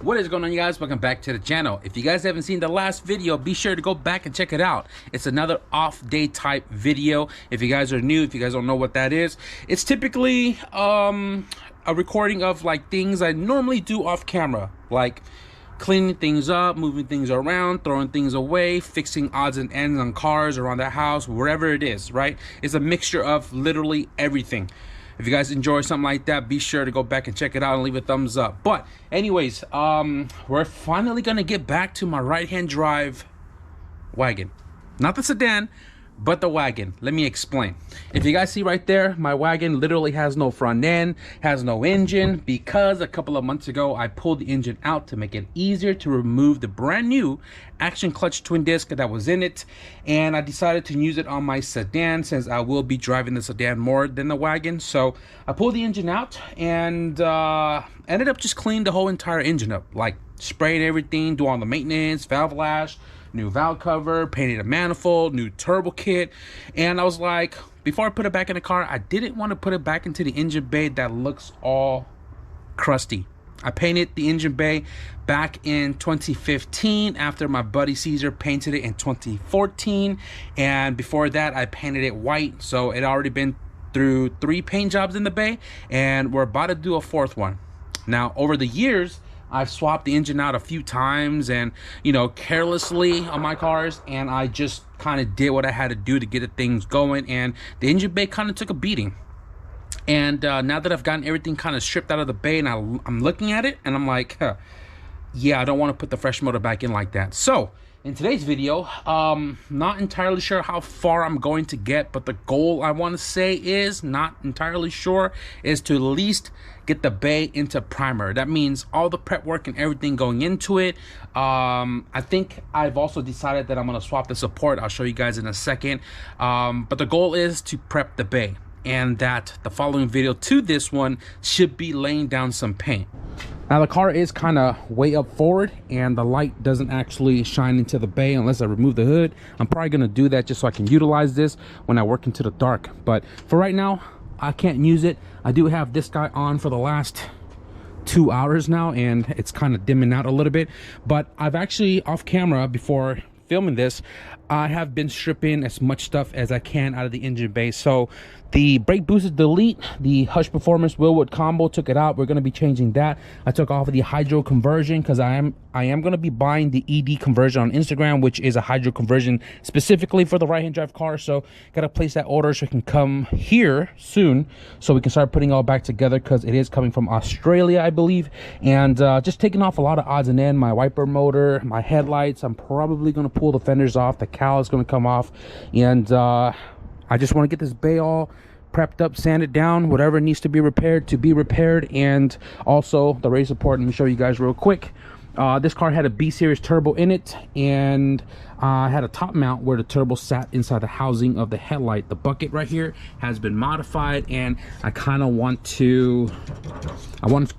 What is going on, you guys? Welcome back to the channel. If you guys haven't seen the last video, be sure to go back and check it out. It's another off day type video. If you guys are new, if you guys don't know what that is, it's typically a recording of like things I normally do off camera, like cleaning things up, moving things around, throwing things away, fixing odds and ends on cars around the house, wherever it is, right? It's a mixture of literally everything. If you guys enjoy something like that, be sure to go back and check it out and leave a thumbs up. But anyways, we're finally gonna get back to my right-hand drive wagon. Not the sedan, but the wagon. Let me explain. If you guys see right there, my wagon literally has no front end, has no engine, because a couple of months ago I pulled the engine out to make it easier to remove the brand new action clutch twin disc that was in it, and I decided to use it on my sedan since I will be driving the sedan more than the wagon. So I pulled the engine out and ended up just cleaning the whole entire engine up, like spraying everything, do all the maintenance, valve lash, new valve cover, painted a manifold, new turbo kit. And I was like, before I put it back in the car, I didn't want to put it back into the engine bay that looks all crusty. I painted the engine bay back in 2015 after my buddy Caesar painted it in 2014, and before that I painted it white. So it already been through 3 paint jobs in the bay, and we're about to do a 4th one. Now over the years I've swapped the engine out a few times, and you know, carelessly on my cars, and I just kind of did what I had to do to get the things going, and the engine bay kind of took a beating. And now that I've gotten everything kind of stripped out of the bay, and I'm looking at it and I'm like, huh, yeah, I don't want to put the fresh motor back in like that. So in today's video, not entirely sure how far I'm going to get, but the goal I want to say is, not entirely sure, is to at least get the bay into primer. That means all the prep work and everything going into it. I think I've also decided that I'm going to swap the support. I'll show you guys in a second. But the goal is to prep the bay, and that the following video to this one should be laying down some paint. Now the car is kind of way up forward, and the light doesn't actually shine into the bay unless I remove the hood. I'm probably going to do that just so I can utilize this when I work into the dark, but for right now I can't use it. I do have this guy on for the last 2 hours now, and it's kind of dimming out a little bit, but I've actually, off camera before filming this, I have been stripping as much stuff as I can out of the engine bay. So the brake boosted delete, the Hush Performance Willwood combo, took it out. We're going to be changing that. I took off of the hydro conversion because I am going to be buying the ED conversion on Instagram, which is a hydro conversion specifically for the right-hand drive car. So got to place that order so it can come here soon, so we can start putting it all back together, because it is coming from Australia, I believe. And just taking off a lot of odds and ends, my wiper motor, my headlights. I'm probably going to pull the fenders off. The cowl is going to come off, and I just want to get this bay all prepped up, sanded down, whatever needs to be repaired, and also the race support. Let me show you guys real quick. This car had a B series turbo in it, and had a top mount where the turbo sat inside the housing of the headlight. The bucket right here has been modified, and I kind of want to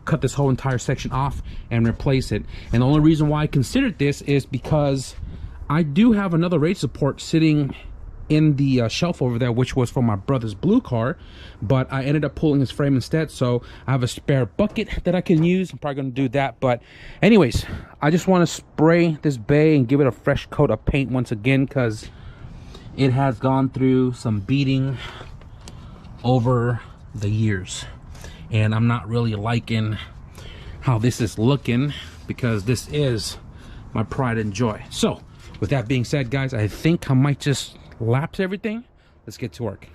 cut this whole entire section off and replace it. And the only reason why I considered this is because I do have another race support sitting in the shelf over there, which was from my brother's blue car, but I ended up pulling his frame instead. So I have a spare bucket that I can use. I'm probably going to do that. But anyways, I just want to spray this bay and give it a fresh coat of paint once again, because it has gone through some beating over the years, and I'm not really liking how this is looking, because this is my pride and joy. So with that being said, guys, I think I might just lapse everything. Let's get to work.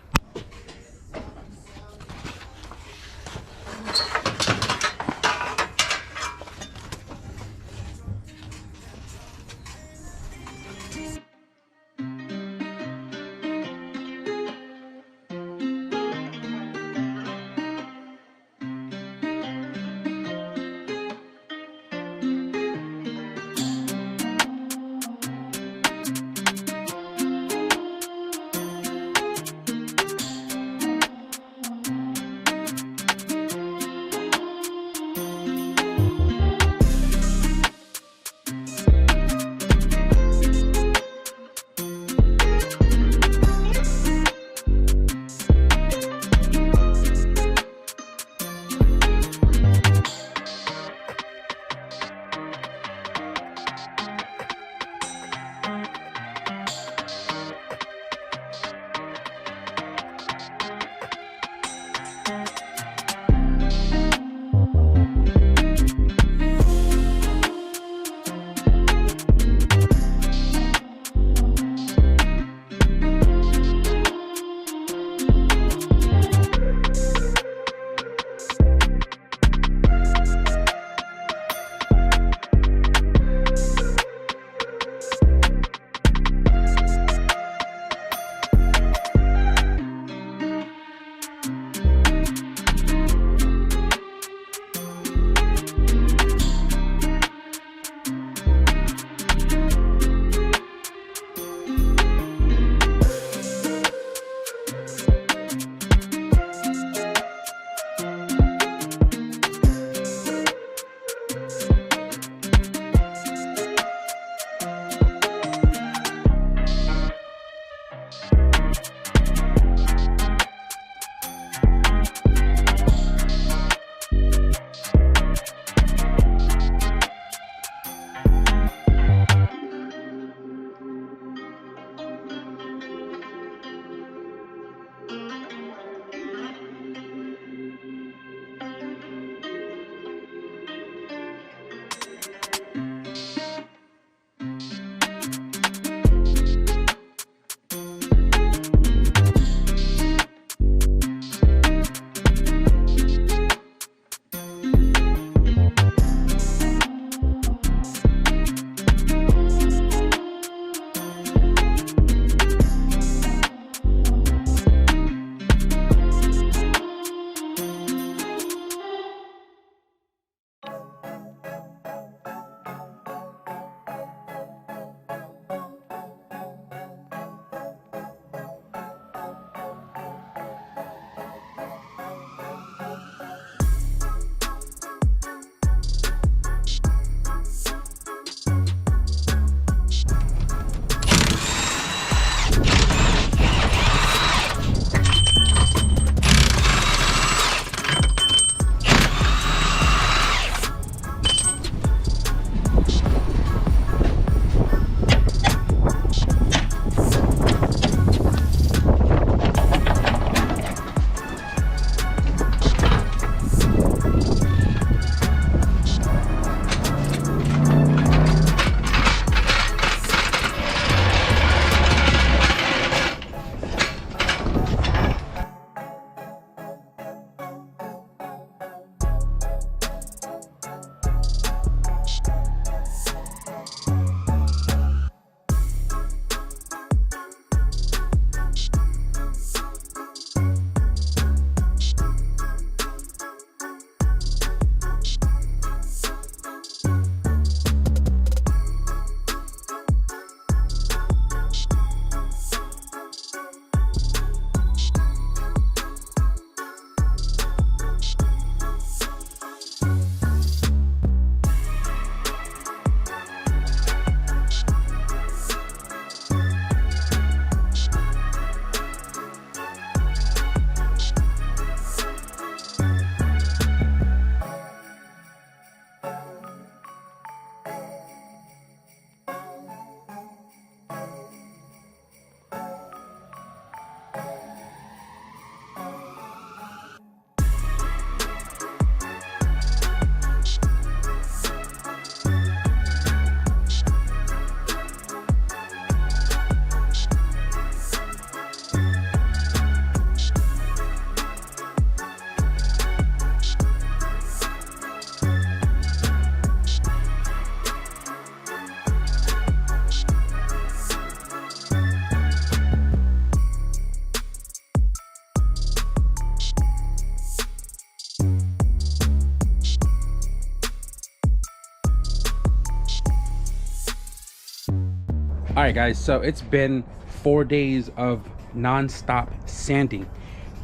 All right, guys, so it's been 4 days of non-stop sanding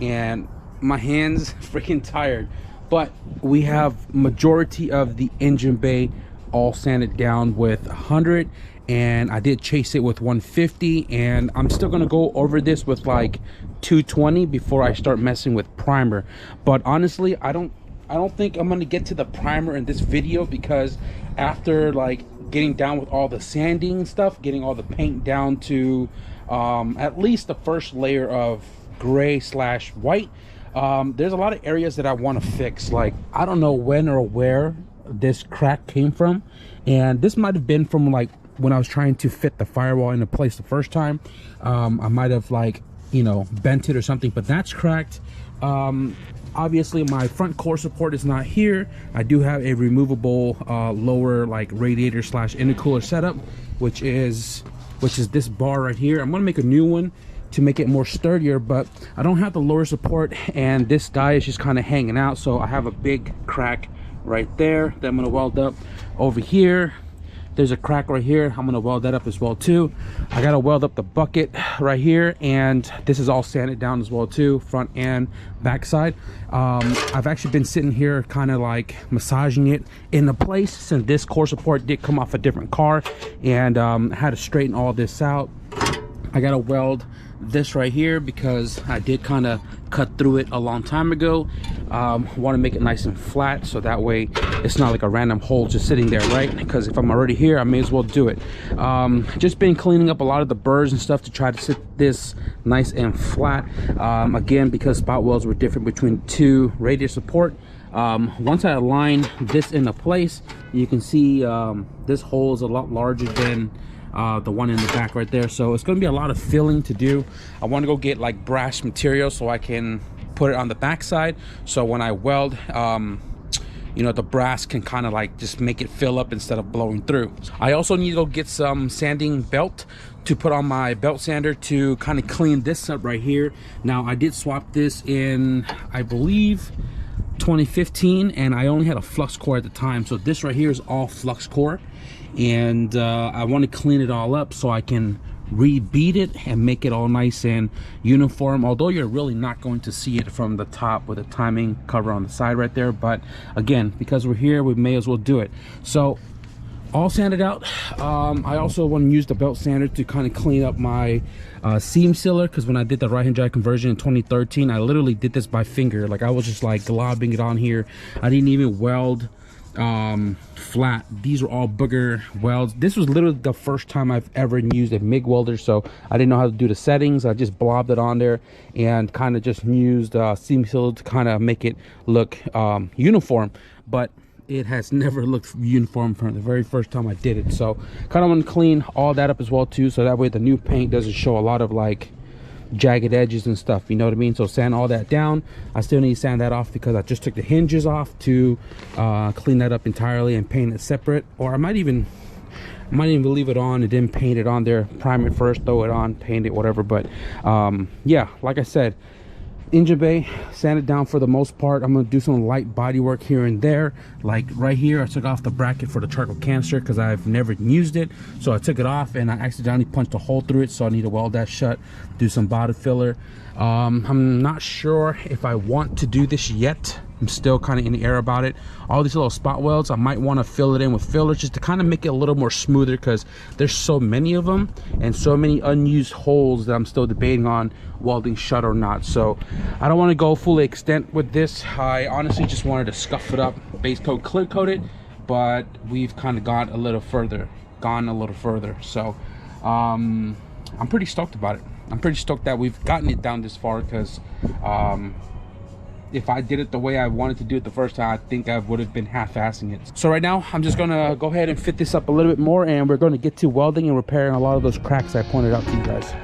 and my hands freaking tired, but we have majority of the engine bay all sanded down with 100, and I did chase it with 150, and I'm still gonna go over this with like 220 before I start messing with primer. But honestly, I don't think I'm gonna get to the primer in this video, because after like getting down with all the sanding stuff, getting all the paint down to at least the first layer of gray slash white, there's a lot of areas that I want to fix. Like, I don't know when or where this crack came from, and this might have been from like when I was trying to fit the firewall into place the first time. I might have, like, you know, bent it or something, but that's cracked. Obviously my front core support is not here. I do have a removable lower like radiator slash intercooler setup, which is this bar right here. I'm gonna make a new one to make it more sturdier, but I don't have the lower support, and this guy is just kind of hanging out, so I have a big crack right there that I'm gonna weld up. Over here there's a crack right here. I'm gonna weld that up as well too. I gotta weld up the bucket right here, and this is all sanded down as well too, front and back side. I've actually been sitting here kind of like massaging it into place, since this core support did come off a different car, and I had to straighten all this out. I gotta weld this right here because I did kind of cut through it a long time ago. Want to make it nice and flat, so that way it's not like a random hole just sitting there, right? Because if I'm already here, I may as well do it. Just been cleaning up a lot of the burrs and stuff to try to sit this nice and flat. Again, because spot welds were different between two radiator support. Once I align this into place, you can see this hole is a lot larger than the one in the back right there, so it's going to be a lot of filling to do. I want to go get like brass material so I can put it on the back side, so when I weld, you know, the brass can kind of like just make it fill up instead of blowing through. I also need to go get some sanding belt to put on my belt sander to kind of clean this up right here. Now, I did swap this in, I believe, 2015, and I only had a flux core at the time, so this right here is all flux core, and I want to clean it all up so I can rebead it and make it all nice and uniform, although you're really not going to see it from the top with a timing cover on the side right there. But again, because we're here, we may as well do it. So all sanded out. I also want to use the belt sander to kind of clean up my seam sealer, because when I did the right hand drive conversion in 2013, I literally did this by finger. Like, I was just like globbing it on here. I didn't even weld flat. These are all booger welds. This was literally the first time I've ever used a MIG welder, so I didn't know how to do the settings. I just blobbed it on there and kind of just used seam sealer to kind of make it look uniform, but it has never looked uniform from the very first time I did it. So kind of want to clean all that up as well too, so that way the new paint doesn't show a lot of like jagged edges and stuff, you know what I mean? So sand all that down. I still need to sand that off because I just took the hinges off to clean that up entirely and paint it separate, or I might even leave it on and then paint it on there, prime it first, throw it on, paint it, whatever. But yeah, like I said, engine bay sanded down for the most part. I'm going to do some light body work here and there. Like right here, I took off the bracket for the charcoal canister because I've never used it, so I took it off and I accidentally punched a hole through it, so I need to weld that shut, do some body filler. I'm not sure if I want to do this yet. I'm still kind of in the air about it. All these little spot welds, I might want to fill it in with fillers just to kind of make it a little more smoother, because there's so many of them and so many unused holes that I'm still debating on welding shut or not. So I don't want to go fully extent with this. I honestly just wanted to scuff it up, base coat, clear coat it, but we've kind of gone a little further. So I'm pretty stoked about it. I'm pretty stoked that we've gotten it down this far, because if I did it the way I wanted to do it the first time, I think I would have been half-assing it. So right now, I'm just gonna go ahead and fit this up a little bit more, and we're gonna get to welding and repairing a lot of those cracks I pointed out to you guys.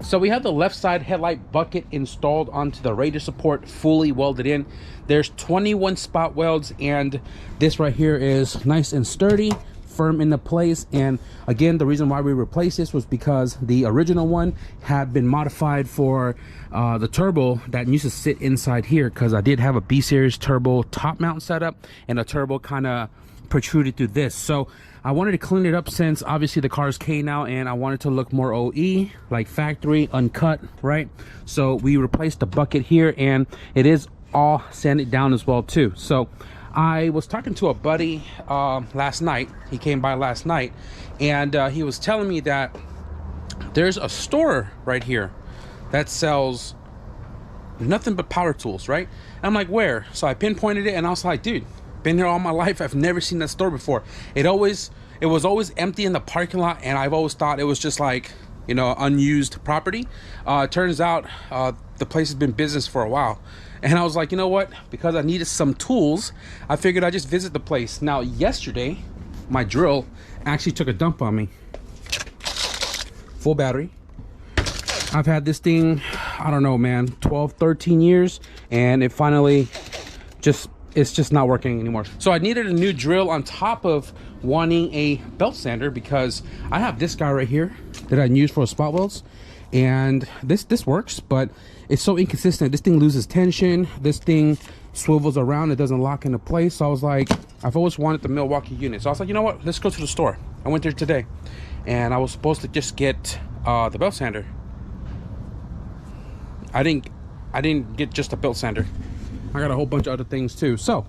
So we have the left side headlight bucket installed onto the radiator support, fully welded in. There's 21 spot welds, and this right here is nice and sturdy, firm into place. And again, the reason why we replaced this was because the original one had been modified for the turbo that used to sit inside here, because I did have a B series turbo top mount setup, and a turbo kind of protruded through this. So I wanted to clean it up, since obviously the car is K now, and I wanted to look more OE, like factory, uncut, right? So we replaced the bucket here, and it is all sanded down as well too. So I was talking to a buddy last night. He came by last night, and he was telling me that there's a store right here that sells nothing but power tools, right? And I'm like, where? So I pinpointed it, and I was like, dude, been here all my life, I've never seen that store before. It was always empty in the parking lot, and I've always thought it was just like, you know, unused property. Turns out the place has been business for a while, and I was like, you know what, because I needed some tools, I figured I'd just visit the place. Now yesterday my drill actually took a dump on me. Full battery. I've had this thing, I don't know, man, 12-13 years, and it finally it's just not working anymore. So I needed a new drill on top of wanting a belt sander, because I have this guy right here that I use for spot welds, and this works, but it's so inconsistent. This thing loses tension, this thing swivels around, it doesn't lock into place. So I was like, I've always wanted the Milwaukee unit, so I was like, you know what, let's go to the store. I went there today, and I was supposed to just get the belt sander. I didn't get just a belt sander. I got a whole bunch of other things too. So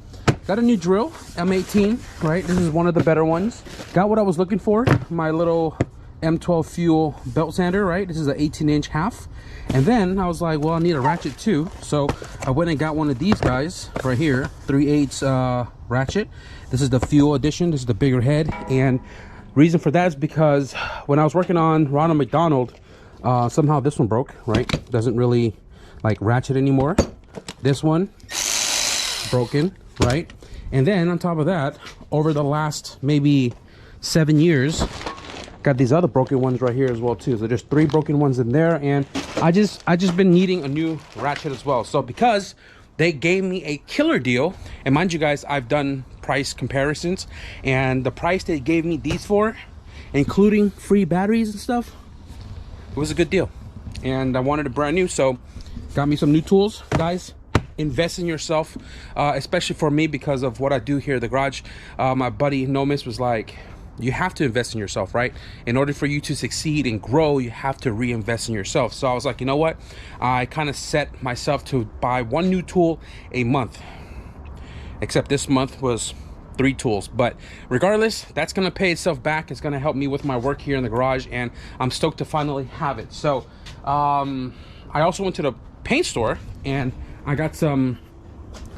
got a new drill, M18, right? This is one of the better ones. Got what I was looking for, my little M12 fuel belt sander, right? This is an 18-inch half. And then I was like, well, I need a ratchet too. So I went and got one of these guys right here, 3/8 ratchet. This is the fuel edition. This is the bigger head. And reason for that is because when I was working on Ronald McDonald, somehow this one broke, right? Doesn't really like ratchet anymore. This one broken, right? And then on top of that, over the last maybe 7 years, got these other broken ones right here as well too. So there's 3 broken ones in there, and I just been needing a new ratchet as well. So because they gave me a killer deal, and mind you guys, I've done price comparisons, and the price they gave me these for, including free batteries and stuff, it was a good deal. And I wanted a brand new, so got me some new tools. Guys, invest in yourself, especially for me, because of what I do here at the garage. My buddy Nomis was like, you have to invest in yourself, right? In order for you to succeed and grow, you have to reinvest in yourself. So I was like, you know what, I kind of set myself to buy 1 new tool a month, except this month was 3 tools. But regardless, that's gonna pay itself back. It's gonna help me with my work here in the garage, and I'm stoked to finally have it. So I also went to the paint store, and I got some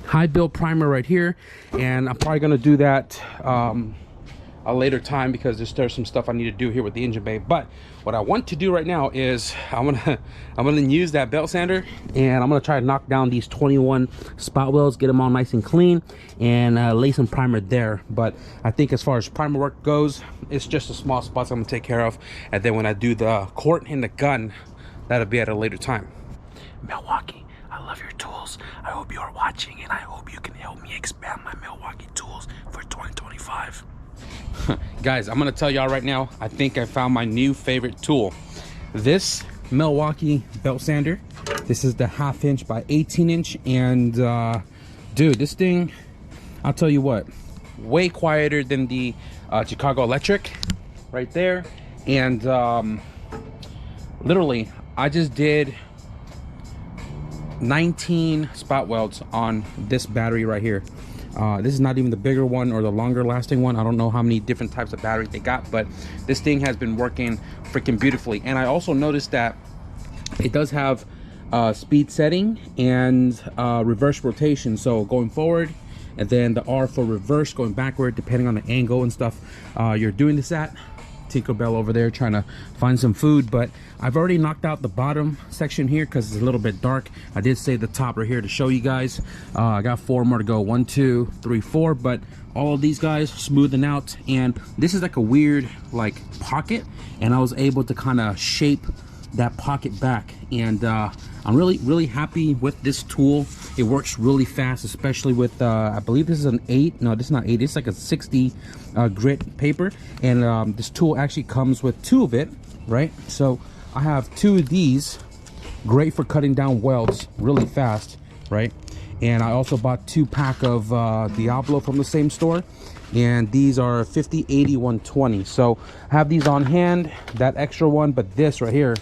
high build primer right here, and I'm probably gonna do that a later time, because there's some stuff I need to do here with the engine bay. But what I want to do right now is I'm gonna use that belt sander, and I'm gonna try to knock down these 21 spot welds, get them all nice and clean, and lay some primer there. But I think as far as primer work goes, it's just the small spots I'm gonna take care of, and then when I do the quart and the gun, that'll be at a later time. Milwaukee, I love your tools. I hope you're watching, and I hope you can help me expand my Milwaukee tools for 2025. Guys, I'm gonna tell y'all right now, I think I found my new favorite tool. This Milwaukee belt sander. This is the 1/2 inch by 18 inch, and dude, this thing, I'll tell you what, way quieter than the Chicago Electric right there. And literally, I just did 19 spot welds on this battery right here. This is not even the bigger one or the longer lasting one. I don't know how many different types of batteries they got, but this thing has been working freaking beautifully. And I also noticed that it does have speed setting and reverse rotation, so going forward, and then the R for reverse, going backward, depending on the angle and stuff you're doing this at. Tinkerbell over there trying to find some food, but I've already knocked out the bottom section here because it's a little bit dark. I did save the top right here to show you guys. I got 4 more to go, 1 2 3 4, but all of these guys smoothing out, and this is like a weird like pocket, and I was able to kind of shape that pocket back. And I'm really happy with this tool. It works really fast, especially with I believe this is an 8. No, this is not 8. It's like a 60 grit paper. And this tool actually comes with 2 of it, right? So I have 2 of these, great for cutting down welds really fast, right? And I also bought 2 pack of Diablo from the same store, and these are 50, 80, 120. So I have these on hand, that extra one, but this right here,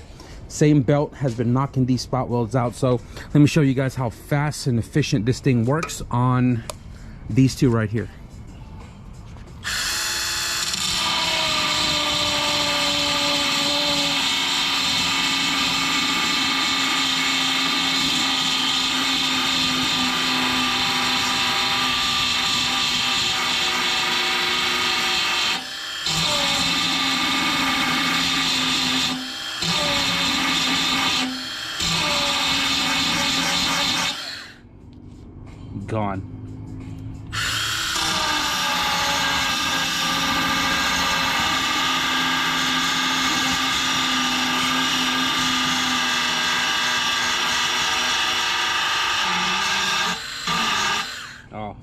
same belt, has been knocking these spot welds out. So let me show you guys how fast and efficient this thing works on these 2 right here. Gone. Oh,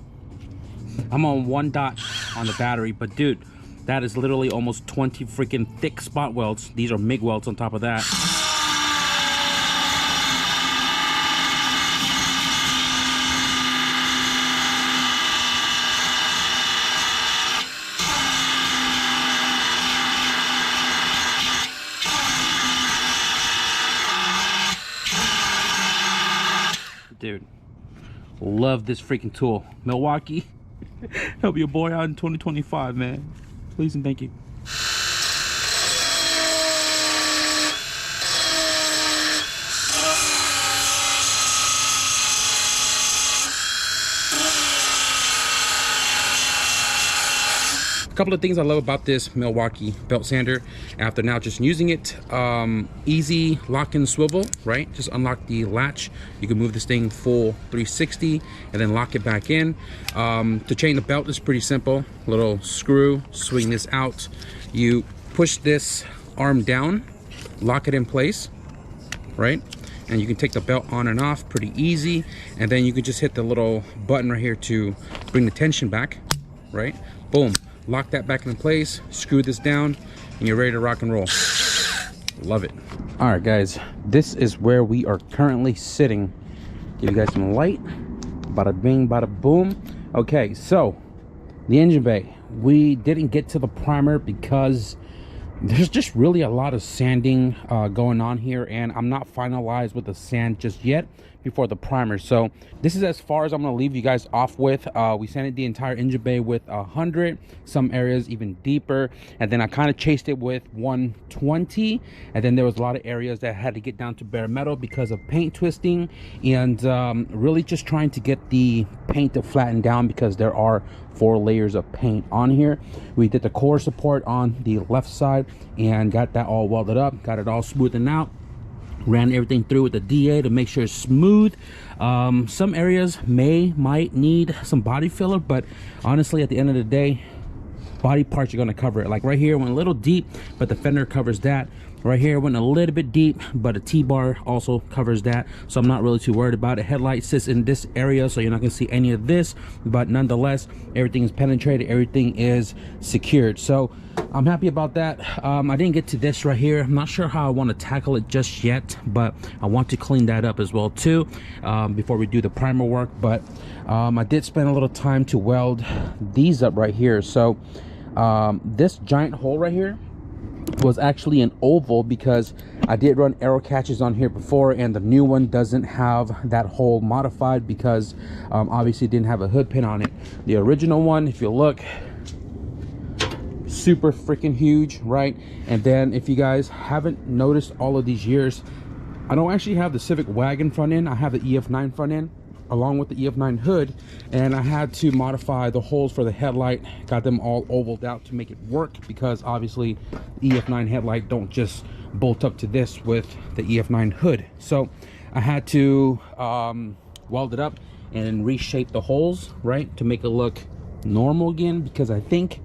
I'm on 1 dot on the battery, but dude, that is literally almost 20 freaking thick spot welds. These are MIG welds on top of that. Dude, love this freaking tool. Milwaukee, help your boy out in 2025, man. Please and thank you. A couple of things I love about this Milwaukee belt sander after now just using it. Easy lock and swivel, right? Just unlock the latch. You can move this thing full 360 and then lock it back in. To chain the belt is pretty simple. Little screw, swing this out. You push this arm down, lock it in place, right? And you can take the belt on and off pretty easy. And then you can just hit the little button right here to bring the tension back, right? Boom. Lock that back into place, screw this down, and you're ready to rock and roll. Love it. All right, guys, this is where we are currently sitting. Give you guys some light. Bada bing, bada boom. Okay, so the engine bay. We didn't get to the primer because there's just really a lot of sanding going on here, and I'm not finalized with the sand just yet before the primer. So this is as far as I'm going to leave you guys off with. We sanded the entire engine bay with 100, some areas even deeper, and then I kind of chased it with 120, and then there was a lot of areas that had to get down to bare metal because of paint twisting, and really just trying to get the paint to flatten down because there are 4 layers of paint on here. We did the core support on the left side and got that all welded up, got it all smoothened out, ran everything through with the DA to make sure it's smooth. Some areas might need some body filler, but honestly at the end of the day, body parts are going to cover it. Like right here went a little deep, but the fender covers that. Right here went a little bit deep, but a T-bar also covers that, so I'm not really too worried about it. Headlight sits in this area, so you're not going to see any of this, but nonetheless everything is penetrated, everything is secured, so I'm happy about that. I didn't get to this right here. I'm not sure how I want to tackle it just yet, but I want to clean that up as well too before we do the primer work. But I did spend a little time to weld these up right here. So this giant hole right here was actually an oval because I did run arrow catches on here before, and the new one doesn't have that hole modified because obviously it didn't have a hood pin on it. The original one, if you look, super freaking huge, right? And then if you guys haven't noticed all of these years, I don't actually have the Civic Wagon front end. I have the EF9 front end along with the EF9 hood, and I had to modify the holes for the headlight, got them all ovaled out to make it work because obviously the EF9 headlight don't just bolt up to this with the EF9 hood. So I had to weld it up and reshape the holes, right, to make it look normal again, because I think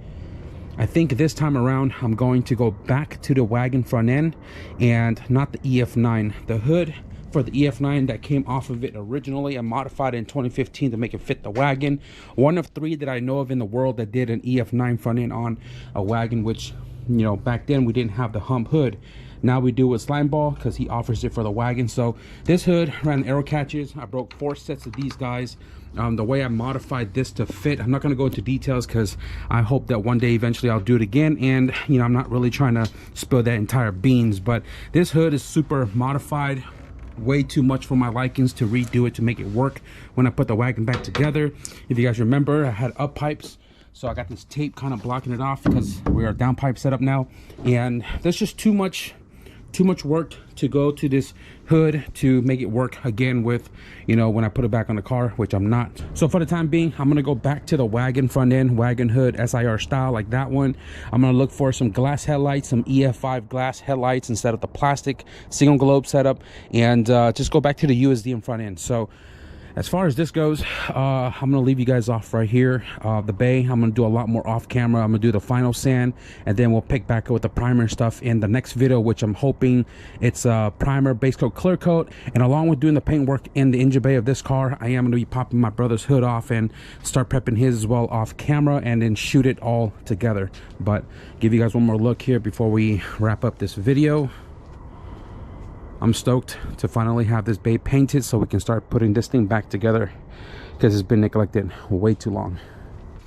I think this time around I'm going to go back to the wagon front end and not the EF9. The hood for the EF9 that came off of it originally, I modified it in 2015 to make it fit the wagon. One of 3 that I know of in the world that did an EF9 front end on a wagon, which, you know, back then we didn't have the hump hood. Now we do with Slimeball because he offers it for the wagon. So this hood ran arrow catches. I broke 4 sets of these guys. The way I modified this to fit, I'm not going to go into details because I hope that one day eventually I'll do it again. And, you know, I'm not really trying to spill that entire beans, but this hood is super modified. Way too much for my likings to redo it to make it work when I put the wagon back together. If you guys remember, I had up pipes, so I got this tape kind of blocking it off because we are down pipe setup now, and there's just too much work to go to this hood to make it work again with, you know, when I put it back on the car, which I'm not. So for the time being, I'm gonna go back to the wagon front end, wagon hood SIR style, like that one. I'm gonna look for some glass headlights, some EF5 glass headlights instead of the plastic single globe setup, and just go back to the USD in front end. So as far as this goes, I'm gonna leave you guys off right here. The bay, I'm gonna do a lot more off camera. I'm gonna do the final sand, and then we'll pick back up with the primer stuff in the next video, which I'm hoping it's primer, base coat, clear coat. And along with doing the paint work in the engine bay of this car, I am gonna be popping my brother's hood off and start prepping his as well off camera, and then shoot it all together. But give you guys one more look here before we wrap up this video. I'm stoked to finally have this bay painted so we can start putting this thing back together because it's been neglected way too long.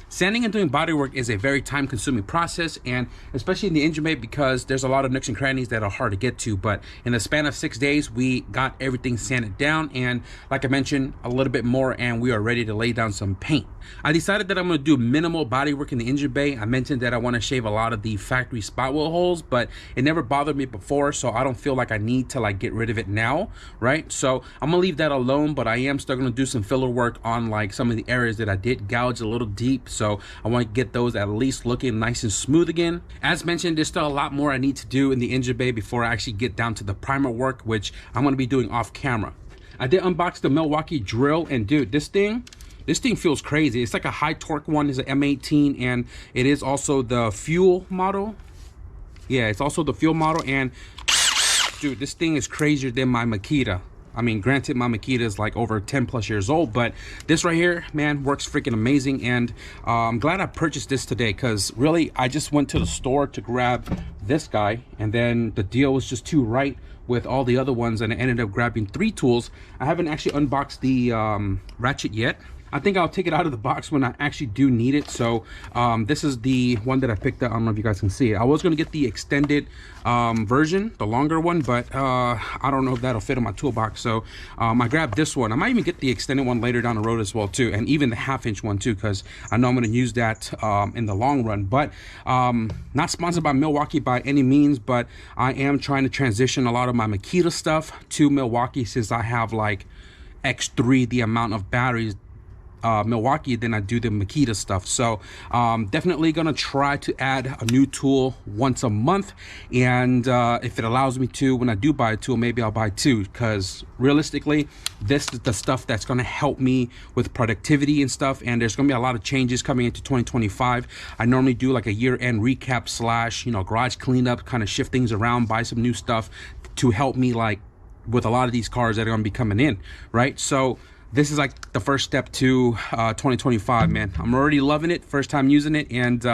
Sanding and doing bodywork is a very time-consuming process, and especially in the engine bay because there's a lot of nooks and crannies that are hard to get to. But in the span of 6 days, we got everything sanded down, and like I mentioned, a little bit more, and we are ready to lay down some paint. I decided that I'm going to do minimal bodywork in the engine bay. I mentioned that I want to shave a lot of the factory spot wheel holes, but it never bothered me before, so I don't feel like I need to like get rid of it now, right? So I'm gonna leave that alone, but I am still going to do some filler work on like some of the areas that I did gouge a little deep. So I want to get those at least looking nice and smooth again. As mentioned, there's still a lot more I need to do in the engine bay before I actually get down to the primer work, which I'm going to be doing off camera. I did unbox the Milwaukee drill, and dude, this thing feels crazy. It's like a high torque one. It's an M18, and it is also the fuel model. Yeah, it's also the fuel model, and dude, this thing is crazier than my Makita. I mean, granted, my Makita is like over 10 plus years old, but this right here, man, works freaking amazing. And I'm glad I purchased this today because really, I just went to the store to grab this guy, and then the deal was just too right with all the other ones, and I ended up grabbing 3 tools. I haven't actually unboxed the ratchet yet. I think I'll take it out of the box when I actually do need it. So this is the one that I picked up. I don't know if you guys can see it. I was going to get the extended version, the longer one, but I don't know if that'll fit in my toolbox. So I grabbed this one. I might even get the extended one later down the road as well too, and even the 1/2-inch one too, because I know I'm going to use that in the long run. But not sponsored by Milwaukee by any means, but I am trying to transition a lot of my Makita stuff to Milwaukee since I have like X3 the amount of batteries Milwaukee than I do the Makita stuff. So definitely gonna try to add a new tool once a month, and if it allows me to, when I do buy a tool, maybe I'll buy 2, because realistically this is the stuff that's gonna help me with productivity and stuff. And there's gonna be a lot of changes coming into 2025. I normally do like a year-end recap slash, you know, garage cleanup, kind of shift things around, buy some new stuff to help me like with a lot of these cars that are gonna be coming in, right? So this is like the first step to 2025, man. I'm already loving it, first time using it, and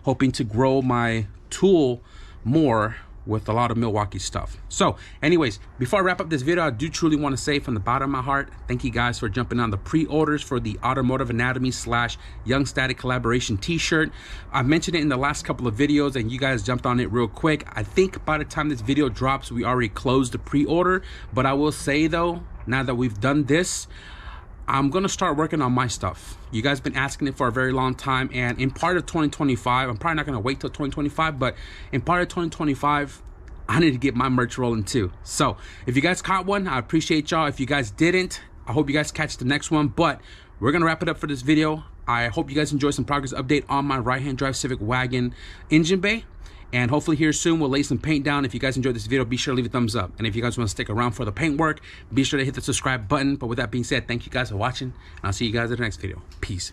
hoping to grow my tool more with a lot of Milwaukee stuff. So anyways, before I wrap up this video, I do truly want to say from the bottom of my heart, thank you guys for jumping on the pre-orders for the Automotive Anatomy / Young Static collaboration t-shirt. I mentioned it in the last couple of videos and you guys jumped on it real quick. I think by the time this video drops, we already closed the pre-order, but I will say though, now that we've done this, I'm gonna start working on my stuff. You guys been asking it for a very long time, and in part of 2025, I'm probably not gonna wait till 2025, but in part of 2025, I need to get my merch rolling too. So if you guys caught one, I appreciate y'all. If you guys didn't, I hope you guys catch the next one, but we're gonna wrap it up for this video. I hope you guys enjoy some progress update on my right-hand drive Civic Wagon engine bay. And hopefully here soon, we'll lay some paint down. If you guys enjoyed this video, be sure to leave a thumbs up. And if you guys want to stick around for the paint work, be sure to hit the subscribe button. But with that being said, thank you guys for watching. And I'll see you guys in the next video. Peace.